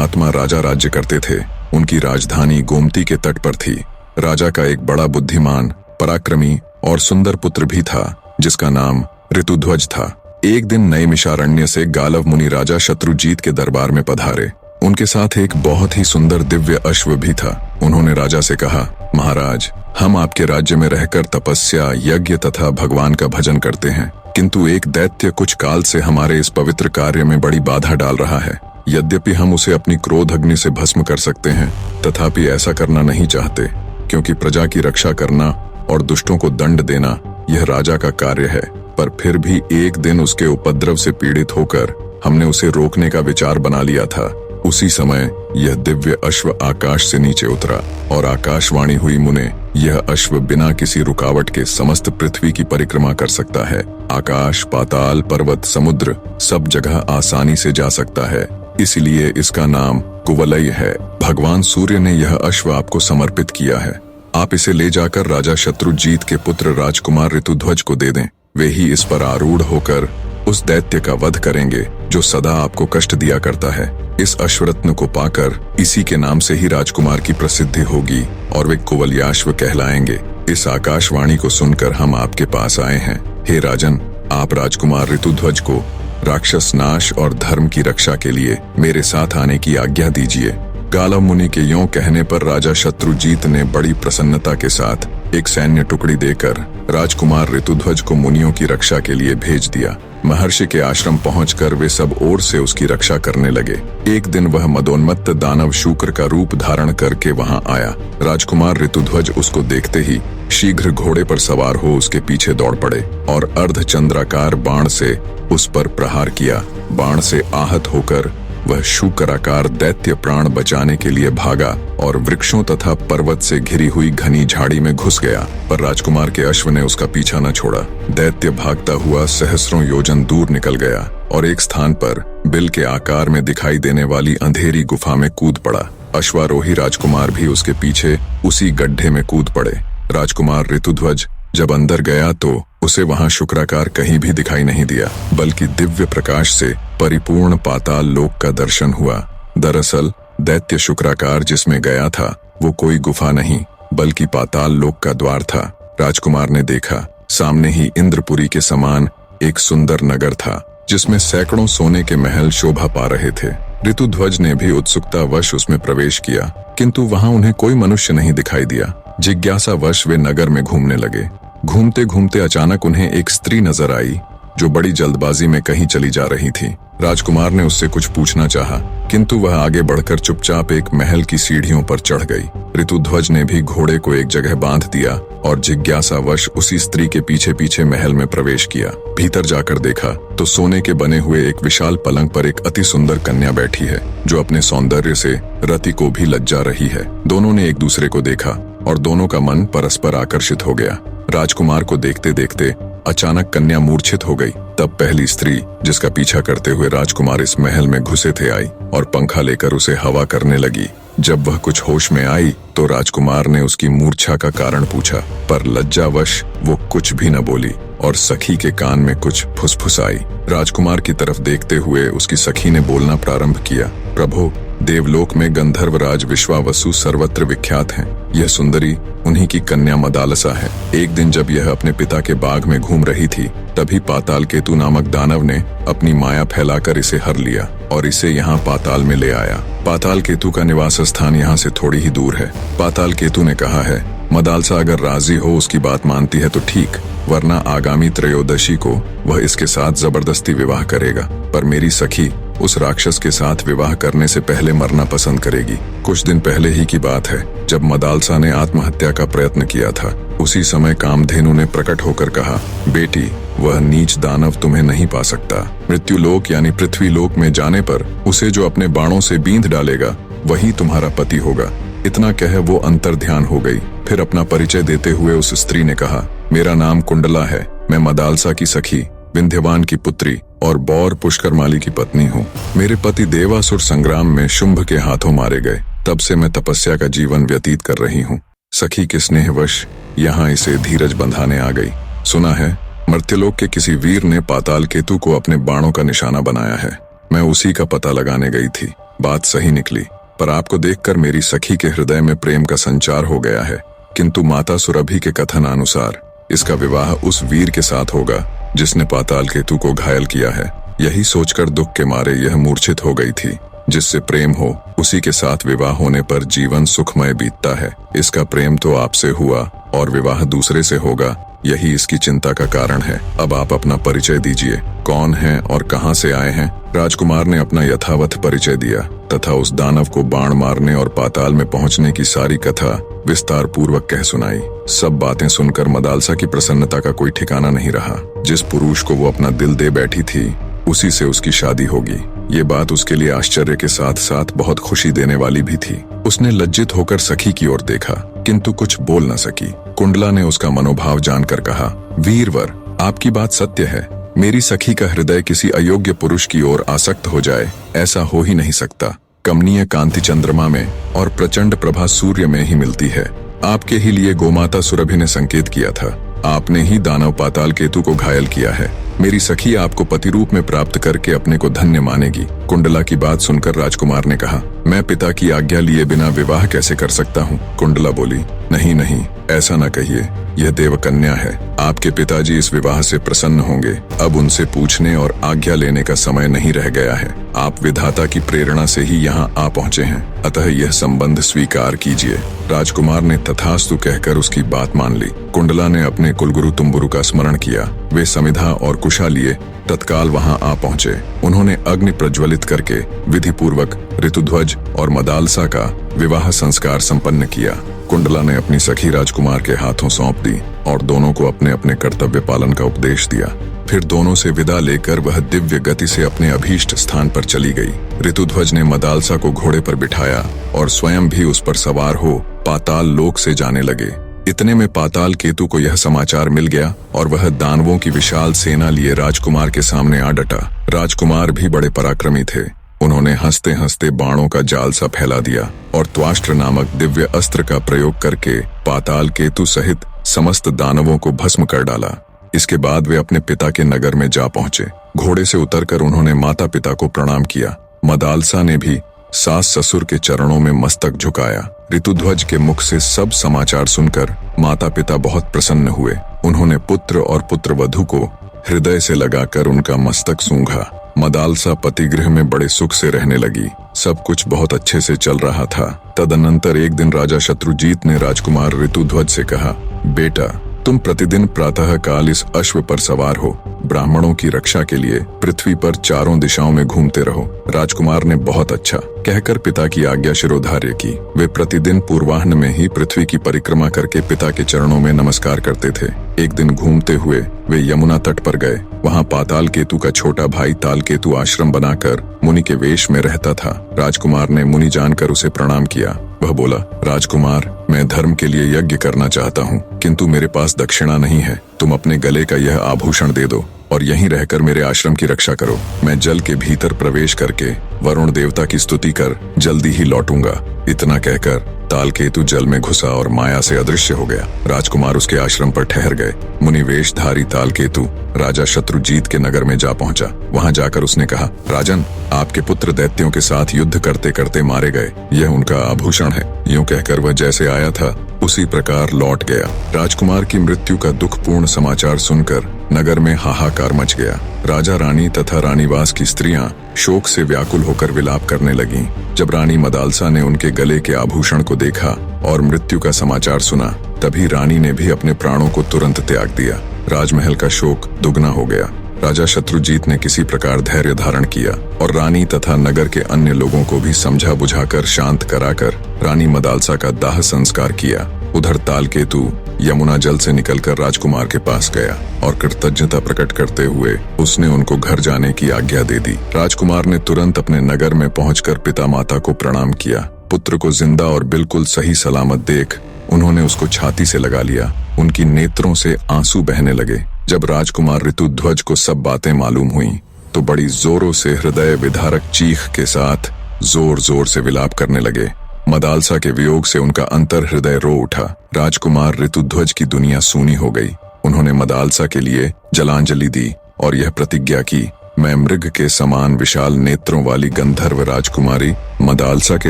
महात्मा राजा राज्य करते थे। उनकी राजधानी गोमती के तट पर थी। राजा का एक बड़ा बुद्धिमान, पराक्रमी और सुंदर पुत्र भी था जिसका नाम ऋतुध्वज था। एक दिन नैमिषारण्य से गालव मुनि राजा शत्रुजीत के दरबार में पधारे। उनके साथ एक बहुत ही सुंदर दिव्य अश्व भी था। उन्होंने राजा से कहा, महाराज, हम आपके राज्य में रहकर तपस्या, यज्ञ तथा भगवान का भजन करते हैं, किंतु एक दैत्य कुछ काल से हमारे इस पवित्र कार्य में बड़ी बाधा डाल रहा है। यद्यपि हम उसे अपनी क्रोध अग्नि से भस्म कर सकते हैं, तथापि ऐसा करना नहीं चाहते, क्योंकि प्रजा की रक्षा करना और दुष्टों को दंड देना यह राजा का कार्य है। पर फिर भी एक दिन उसके उपद्रव से पीड़ित होकर हमने उसे रोकने का विचार बना लिया था। उसी समय यह दिव्य अश्व आकाश से नीचे उतरा और आकाशवाणी हुई, मुने, यह अश्व बिना किसी रुकावट के समस्त पृथ्वी की परिक्रमा कर सकता है। आकाश, पाताल, पर्वत, समुद्र सब जगह आसानी से जा सकता है, इसलिए इसका नाम कुवलय है। भगवान सूर्य ने यह अश्व आपको समर्पित किया है। आप इसे ले जाकर राजा शत्रुजीत के पुत्र राजकुमार ऋतुध्वज को दे दें। वे ही इस पर आरूढ़ होकर उस दैत्य का वध करेंगे जो सदा आपको कष्ट दिया करता है। इस अश्वरत्न को पाकर इसी के नाम से ही राजकुमार की प्रसिद्धि होगी और वे कुवलयाश्व कहलाएंगे। इस आकाशवाणी को सुनकर हम आपके पास आए हैं। हे राजन, आप राजकुमार ऋतुध्वज को राक्षस नाश और धर्म की रक्षा के लिए मेरे साथ आने की आज्ञा दीजिए। गालव मुनि के यों कहने पर राजा शत्रुजीत ने बड़ी प्रसन्नता के साथ एक सैन्य टुकड़ी देकर राजकुमार ऋतुध्वज को मुनियों की रक्षा के लिए भेज दिया। महर्षि के आश्रम पहुंचकर वे सब ओर से उसकी रक्षा करने लगे। एक दिन वह मदोन्मत्त दानव शूकर का रूप धारण करके वहां आया। राजकुमार ऋतुध्वज उसको देखते ही शीघ्र घोड़े पर सवार हो उसके पीछे दौड़ पड़े और अर्धचंद्राकार बाण से उस पर प्रहार किया। बाण से आहत होकर वह शूकराकार दैत्य प्राण बचाने के लिए भागा और वृक्षों तथा पर्वत से घिरी हुई घनी झाड़ी में घुस गया, पर राजकुमार के अश्व ने उसका पीछा न छोड़ा। दैत्य भागता हुआ सहस्रों योजन दूर निकल गया और एक स्थान पर बिल के आकार में दिखाई देने वाली अंधेरी गुफा में कूद पड़ा। अश्वारोही राजकुमार भी उसके पीछे उसी गड्ढे में कूद पड़े। राजकुमार ऋतुध्वज जब अंदर गया तो उसे वहां शुक्राकार कहीं भी दिखाई नहीं दिया, बल्कि दिव्य प्रकाश से परिपूर्ण पाताल लोक का दर्शन हुआ। दरअसल दैत्य शुक्राकार जिसमें गया था वो कोई गुफा नहीं, बल्कि पाताल लोक का द्वार था। राजकुमार ने देखा, सामने ही इंद्रपुरी के समान एक सुंदर नगर था, जिसमें सैकड़ों सोने के महल शोभा पा रहे थे। ऋतुध्वज ने भी उत्सुकतावश उसमें प्रवेश किया, किंतु वहां उन्हें कोई मनुष्य नहीं दिखाई दिया। जिज्ञासावश वे नगर में घूमने लगे। घूमते घूमते अचानक उन्हें एक स्त्री नजर आई जो बड़ी जल्दबाजी में कहीं चली जा रही थी। राजकुमार ने उससे कुछ पूछना चाहा, किंतु वह आगे बढ़कर चुपचाप एक महल की सीढ़ियों पर चढ़ गई। ऋतुध्वज ने भी घोड़े को एक जगह बांध दिया और जिज्ञासावश उसी स्त्री के पीछे पीछे महल में प्रवेश किया। भीतर जाकर देखा तो सोने के बने हुए एक विशाल पलंग पर एक अति सुंदर कन्या बैठी है, जो अपने सौंदर्य से रति को भी लज्जा रही है। दोनों ने एक दूसरे को देखा और दोनों का मन परस्पर आकर्षित हो गया। राजकुमार को देखते देखते अचानक कन्या मूर्छित हो गई। तब पहली स्त्री, जिसका पीछा करते हुए राजकुमार इस महल में घुसे थे, आई और पंखा लेकर उसे हवा करने लगी। जब वह कुछ होश में आई तो राजकुमार ने उसकी मूर्छा का कारण पूछा, पर लज्जावश वो कुछ भी न बोली और सखी के कान में कुछ फुसफुसाई। राजकुमार की तरफ देखते हुए उसकी सखी ने बोलना प्रारंभ किया, प्रभु, देवलोक में गंधर्वराज विश्वावसु सर्वत्र विख्यात हैं। यह सुंदरी उन्हीं की कन्या मदालसा है। एक दिन जब यह अपने पिता के बाग में घूम रही थी, तभी पाताल केतु नामक दानव ने अपनी माया फैलाकर इसे हर लिया और इसे यहाँ पाताल में ले आया। पाताल केतु का निवास स्थान यहाँ से थोड़ी ही दूर है। पाताल केतु ने कहा है, मदालसा अगर राजी हो, उसकी बात मानती है तो ठीक, वरना आगामी त्रयोदशी को वह इसके साथ जबरदस्ती विवाह करेगा। पर मेरी सखी उस राक्षस के साथ विवाह करने से पहले मरना पसंद करेगी। कुछ दिन पहले ही की बात है जब मदालसा ने आत्महत्या का प्रयत्न किया था। उसी समय कामधेनु ने प्रकट होकर कहा, बेटी, वह नीच दानव तुम्हें नहीं पा सकता। मृत्युलोक यानी पृथ्वी लोक में जाने पर उसे जो अपने बाणों से बींध डालेगा वही तुम्हारा पति होगा। इतना कह वो अंतर ध्यान हो गई। फिर अपना परिचय देते हुए उस स्त्री ने कहा, मेरा नाम कुंडला है, मैं मदालसा की सखी, विंध्यवान की पुत्री और बौर पुष्करमाली की पत्नी हूँ। मेरे पति देवासुर संग्राम में शुंभ के हाथों मारे गए, तब से मैं तपस्या का जीवन व्यतीत कर रही हूँ। सखी के स्नेहवश यहाँ इसे धीरज बंधाने आ गई। सुना है मर्त्यलोक के किसी वीर ने पाताल केतु को अपने बाणों का निशाना बनाया है। मैं उसी का पता लगाने गई थी। बात सही निकली, पर आपको देखकर मेरी सखी के हृदय में प्रेम का संचार हो गया है। किंतु माता सुरभि के कथन अनुसार इसका विवाह उस वीर के साथ होगा जिसने पाताल केतु को घायल किया है। यही सोचकर दुख के मारे यह मूर्छित हो गई थी। जिससे प्रेम हो उसी के साथ विवाह होने पर जीवन सुखमय बीतता है। इसका प्रेम तो आपसे हुआ और विवाह दूसरे से होगा, यही इसकी चिंता का कारण है। अब आप अपना परिचय दीजिए, कौन हैं और कहां से आए हैं। राजकुमार ने अपना यथावत परिचय दिया तथा उस दानव को बाण मारने और पाताल में पहुंचने की सारी कथा विस्तार पूर्वक कह सुनाई। सब बातें सुनकर मदालसा की प्रसन्नता का कोई ठिकाना नहीं रहा। जिस पुरुष को वो अपना दिल दे बैठी थी उसी से उसकी शादी होगी, ये बात उसके लिए आश्चर्य के साथ साथ बहुत खुशी देने वाली भी थी। उसने लज्जित होकर सखी की ओर देखा किंतु कुछ बोल न सकी। कुंडला ने उसका मनोभाव जानकर कहा, वीरवर, आपकी बात सत्य है। मेरी सखी का हृदय किसी अयोग्य पुरुष की ओर आसक्त हो जाए, ऐसा हो ही नहीं सकता। कमनीय कांति चंद्रमा में और प्रचंड प्रभा सूर्य में ही मिलती है। आपके ही लिए गोमाता सुरभि ने संकेत किया था। आपने ही दानव पाताल केतु को घायल किया है। मेरी सखी आपको पति रूप में प्राप्त करके अपने को धन्य मानेगी। कुंडला की बात सुनकर राजकुमार ने कहा, मैं पिता की आज्ञा लिए बिना विवाह कैसे कर सकता हूँ। कुंडला बोली, नहीं नहीं, ऐसा न कहिए, यह देवकन्या है। आपके पिताजी इस विवाह से प्रसन्न होंगे। अब उनसे पूछने और आज्ञा लेने का समय नहीं रह गया है। आप विधाता की प्रेरणा से ही यहाँ आ पहुँचे हैं, अतः यह संबंध स्वीकार कीजिए। राजकुमार ने तथास्तु कहकर उसकी बात मान ली। कुंडला ने अपने कुलगुरु तुम्बुरु का स्मरण किया। वे समिधा और कुशा लिए तत्काल वहां आ पहुंचे। उन्होंने अग्नि प्रज्वलित करके विधि पूर्वक ऋतुध्वज और मदालसा का विवाह संस्कार संपन्न किया। कुंडला ने अपनी सखी राजकुमार के हाथों सौंप दी और दोनों को अपने अपने कर्तव्य पालन का उपदेश दिया। फिर दोनों से विदा लेकर वह दिव्य गति से अपने अभीष्ट स्थान पर चली गई। ऋतुध्वज ने मदालसा को घोड़े पर बिठाया और स्वयं भी उस पर सवार हो पाताल लोक से जाने लगे। इतने में पाताल केतु को यह समाचार मिल गया और वह दानवों की विशाल सेना लिए राजकुमार के सामने आ डटा। राजकुमार भी बड़े पराक्रमी थे। उन्होंने हंसते हंसते बाणों का जाल सा फैला दिया और त्वाष्ट्र नामक दिव्य अस्त्र का प्रयोग करके पाताल केतु सहित समस्त दानवों को भस्म कर डाला। इसके बाद वे अपने पिता के नगर में जा पहुंचे। घोड़े से उतरकर उन्होंने माता पिता को प्रणाम किया। मदालसा ने भी सास ससुर के चरणों में मस्तक झुकाया। ऋतुध्वज के मुख से सब समाचार सुनकर माता पिता बहुत प्रसन्न हुए। उन्होंने पुत्र और पुत्रवधू को हृदय से लगाकर उनका मस्तक सूंघा। मदालसा पतिगृह में बड़े सुख से रहने लगी। सब कुछ बहुत अच्छे से चल रहा था। तदनंतर एक दिन राजा शत्रुजीत ने राजकुमार ऋतुध्वज से कहा, बेटा, तुम प्रतिदिन प्रातः काल इस अश्व पर सवार हो ब्राह्मणों की रक्षा के लिए पृथ्वी पर चारों दिशाओं में घूमते रहो। राजकुमार ने बहुत अच्छा कहकर पिता की आज्ञा शिरोधार्य की। वे प्रतिदिन पूर्वाह्न में ही पृथ्वी की परिक्रमा करके पिता के चरणों में नमस्कार करते थे। एक दिन घूमते हुए वे यमुना तट पर गए। वहाँ पाताल केतु का छोटा भाई ताल केतु आश्रम बनाकर मुनि के वेश में रहता था। राजकुमार ने मुनि जानकर उसे प्रणाम किया। वह बोला, राजकुमार, मैं धर्म के लिए यज्ञ करना चाहता हूँ, किंतु मेरे पास दक्षिणा नहीं है। तुम अपने गले का यह आभूषण दे दो और यहीं रहकर मेरे आश्रम की रक्षा करो। मैं जल के भीतर प्रवेश करके वरुण देवता की स्तुति कर जल्दी ही लौटूंगा। इतना कहकर तालकेतु जल में घुसा और माया से अदृश्य हो गया। राजकुमार उसके आश्रम पर ठहर गए। मुनि वेशधारी तालकेतु राजा शत्रुजीत के नगर में जा पहुंचा। वहां जाकर उसने कहा, राजन, आपके पुत्र दैत्यों के साथ युद्ध करते करते मारे गए। यह उनका आभूषण है। यूं कहकर वह जैसे आया था उसी प्रकार लौट गया। राजकुमार की मृत्यु का दुखपूर्ण समाचार सुनकर नगर में हाहाकार मच गया। राजा रानी तथा रानीवास की स्त्रियां शोक से व्याकुल होकर विलाप करने लगीं। जब रानी मदालसा ने उनके गले के आभूषण को देखा और मृत्यु का समाचार सुना, तभी रानी ने भी अपने प्राणों को तुरंत त्याग दिया। राजमहल का शोक दुगना हो गया। राजा शत्रुजीत ने किसी प्रकार धैर्य धारण किया और रानी तथा नगर के अन्य लोगों को भी समझा बुझाकर शांत कराकर रानी मदालसा का दाह संस्कार किया। उधर तालकेतु यमुना जल से निकलकर राजकुमार के पास गया और कृतज्ञता प्रकट करते हुए उसने उनको घर जाने की आज्ञा दे दी। राजकुमार ने तुरंत अपने नगर में पहुंचकर पिता माता को प्रणाम किया। पुत्र को जिंदा और बिल्कुल सही सलामत देख उन्होंने उसको छाती से लगा लिया। उनकी नेत्रों से आंसू बहने लगे। जब राजकुमार ऋतुध्वज को सब बातें मालूम हुईं, तो बड़ी जोरों से हृदय विदारक चीख के साथ जोर जोर से विलाप करने लगे। मदालसा के वियोग से उनका अंतर हृदय रो उठा। राजकुमार ऋतुध्वज की दुनिया सूनी हो गई। उन्होंने मदालसा के लिए जलांजलि दी और यह प्रतिज्ञा की मैं मृग के समान विशाल नेत्रों वाली गंधर्व राजकुमारी मदालसा के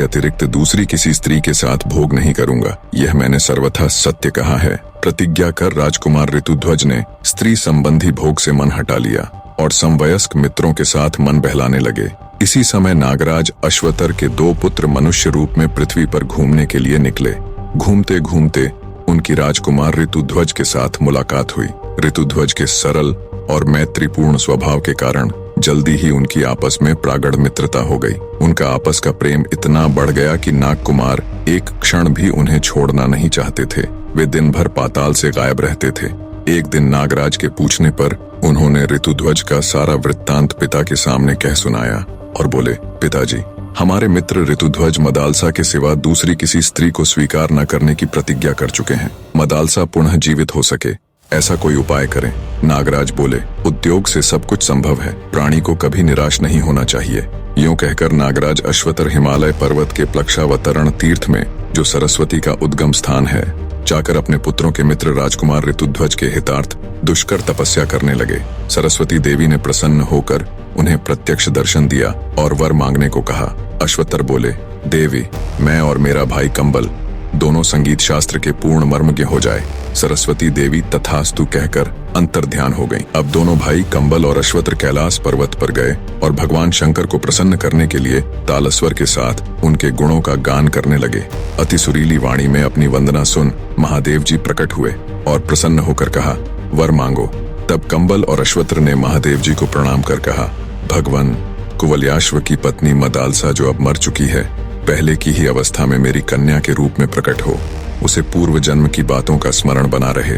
अतिरिक्त दूसरी किसी स्त्री के साथ भोग नहीं करूंगा। यह मैंने सर्वथा सत्य कहा है। प्रतिज्ञा कर राजकुमार ऋतुध्वज ने स्त्री संबंधी भोग से मन हटा लिया और समवयस्क मित्रों के साथ मन बहलाने लगे। इसी समय नागराज अश्वतर के 2 पुत्र मनुष्य रूप में पृथ्वी पर घूमने के लिए निकले। घूमते घूमते उनकी राजकुमार ऋतुध्वज के साथ मुलाकात हुई। ऋतुध्वज के सरल और मैत्रीपूर्ण स्वभाव के कारण जल्दी ही उनकी आपस में प्रागढ़ मित्रता हो गई। उनका आपस का प्रेम इतना बढ़ गया कि नागकुमार एक क्षण भी उन्हें छोड़ना नहीं चाहते थे। वे दिन भर पाताल से गायब रहते थे। एक दिन नागराज के पूछने पर उन्होंने ऋतुध्वज का सारा वृत्तांत पिता के सामने कह सुनाया और बोले, पिताजी, हमारे मित्र ऋतुध्वज मदालसा के सिवा दूसरी किसी स्त्री को स्वीकार न करने की प्रतिज्ञा कर चुके हैं। मदालसा पुनः जीवित हो सके ऐसा कोई उपाय करें। नागराज बोले, उद्योग से सब कुछ संभव है, प्राणी को कभी निराश नहीं होना चाहिए। यूं कहकर नागराज अश्वतर हिमालय पर्वत के प्लक्षावतरण तीर्थ में, जो सरस्वती का उद्गम स्थान है, जाकर अपने पुत्रों के मित्र राजकुमार ऋतुध्वज के हितार्थ दुष्कर तपस्या करने लगे। सरस्वती देवी ने प्रसन्न होकर उन्हें प्रत्यक्ष दर्शन दिया और वर मांगने को कहा। अश्वतर बोले, देवी, मैं और मेरा भाई कंबल दोनों संगीत शास्त्र के पूर्ण मर्मज्ञ हो जाए। सरस्वती देवी तथास्तु कहकर अंतर्ध्यान हो गईं। अब दोनों भाई कंबल और अश्वतर कैलाश पर्वत पर गए और भगवान शंकर को प्रसन्न करने के लिए तालस्वर के साथ उनके गुणों का गान करने लगे। अति सुरीली वाणी में अपनी वंदना सुन महादेव जी प्रकट हुए और प्रसन्न होकर कहा, वर मांगो। तब कंबल और अश्वतर ने महादेव जी को प्रणाम कर कहा, भगवान, कुवलयाश्व की पत्नी मदालसा जो अब मर चुकी है, पहले की ही अवस्था में मेरी कन्या के रूप में प्रकट हो। उसे पूर्व जन्म की बातों का स्मरण बना रहे,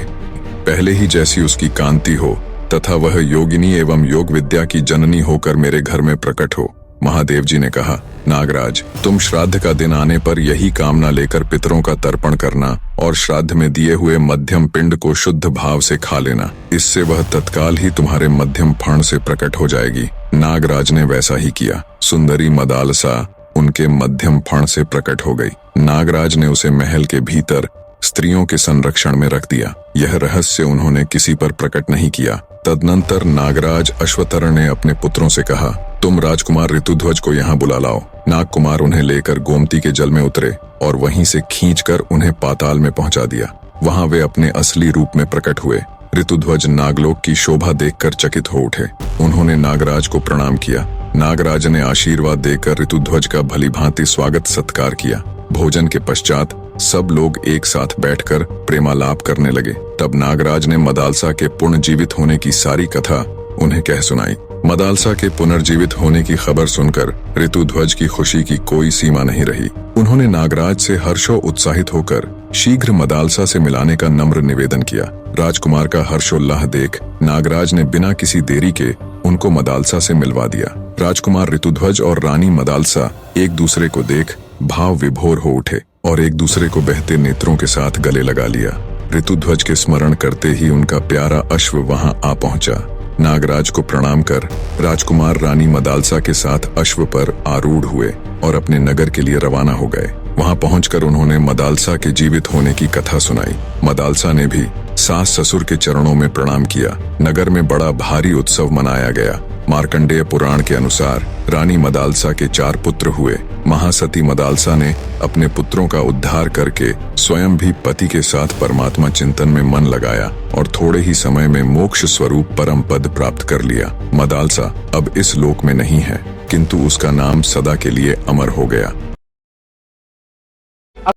पहले ही जैसी उसकी कांति हो तथा वह योगिनी एवं योग विद्या की जननी होकर मेरे घर में प्रकट हो। महादेव जी ने कहा, नागराज, तुम श्राद्ध का दिन आने पर यही कामना लेकर पितरों का तर्पण करना और श्राद्ध में दिए हुए मध्यम पिंड को शुद्ध भाव से खा लेना। इससे वह तत्काल ही तुम्हारे मध्यम फण से प्रकट हो जाएगी। नागराज ने वैसा ही किया। सुंदरी मदालसा उनके मध्यम फण से प्रकट हो गई। नागराज ने उसे महल के भीतर स्त्रियों के संरक्षण में रख दिया। यह रहस्य उन्होंने किसी पर प्रकट नहीं किया। तदनंतर नागराज अश्वतर ने अपने पुत्रों से कहा, तुम राजकुमार ऋतुध्वज को यहाँ बुला लाओ। नागकुमार उन्हें लेकर गोमती के जल में उतरे और वहीं से खींचकर उन्हें पाताल में पहुंचा दिया। वहां वे अपने असली रूप में प्रकट हुए। ऋतुध्वज नागलोक की शोभा देखकर चकित हो उठे। उन्होंने नागराज को प्रणाम किया। नागराज ने आशीर्वाद देकर ऋतुध्वज का भलीभांति स्वागत सत्कार किया। भोजन के पश्चात सब लोग एक साथ बैठकर प्रेमालाप करने लगे। तब नागराज ने मदालसा के पुनर्जीवित होने की सारी कथा उन्हें कह सुनाई। मदालसा के पुनर्जीवित होने की खबर सुनकर ऋतुध्वज की खुशी की कोई सीमा नहीं रही। उन्होंने नागराज से हर्षो उत्साहित होकर शीघ्र मदालसा से मिलाने का नम्र निवेदन किया। राजकुमार का हर्षोल्लाह देख नागराज ने बिना किसी देरी के उनको मदालसा से मिलवा दिया। राजकुमार ऋतुध्वज और रानी मदालसा एक दूसरे को देख भाव विभोर हो उठे और एक दूसरे को बहते नेत्रों के साथ गले लगा लिया। ऋतुध्वज के स्मरण करते ही उनका प्यारा अश्व वहां आ पहुंचा। नागराज को प्रणाम कर राजकुमार रानी मदालसा के साथ अश्व पर आरूढ़ हुए और अपने नगर के लिए रवाना हो गए। वहां पहुंचकर उन्होंने मदालसा के जीवित होने की कथा सुनाई। मदालसा ने भी सास ससुर के चरणों में प्रणाम किया। नगर में बड़ा भारी उत्सव मनाया गया। मार्कंडेय पुराण के अनुसार रानी मदालसा के 4 पुत्र हुए। महासती मदालसा ने अपने पुत्रों का उद्धार करके स्वयं भी पति के साथ परमात्मा चिंतन में मन लगाया और थोड़े ही समय में मोक्ष स्वरूप परम पद प्राप्त कर लिया। मदालसा अब इस लोक में नहीं है, किंतु उसका नाम सदा के लिए अमर हो गया।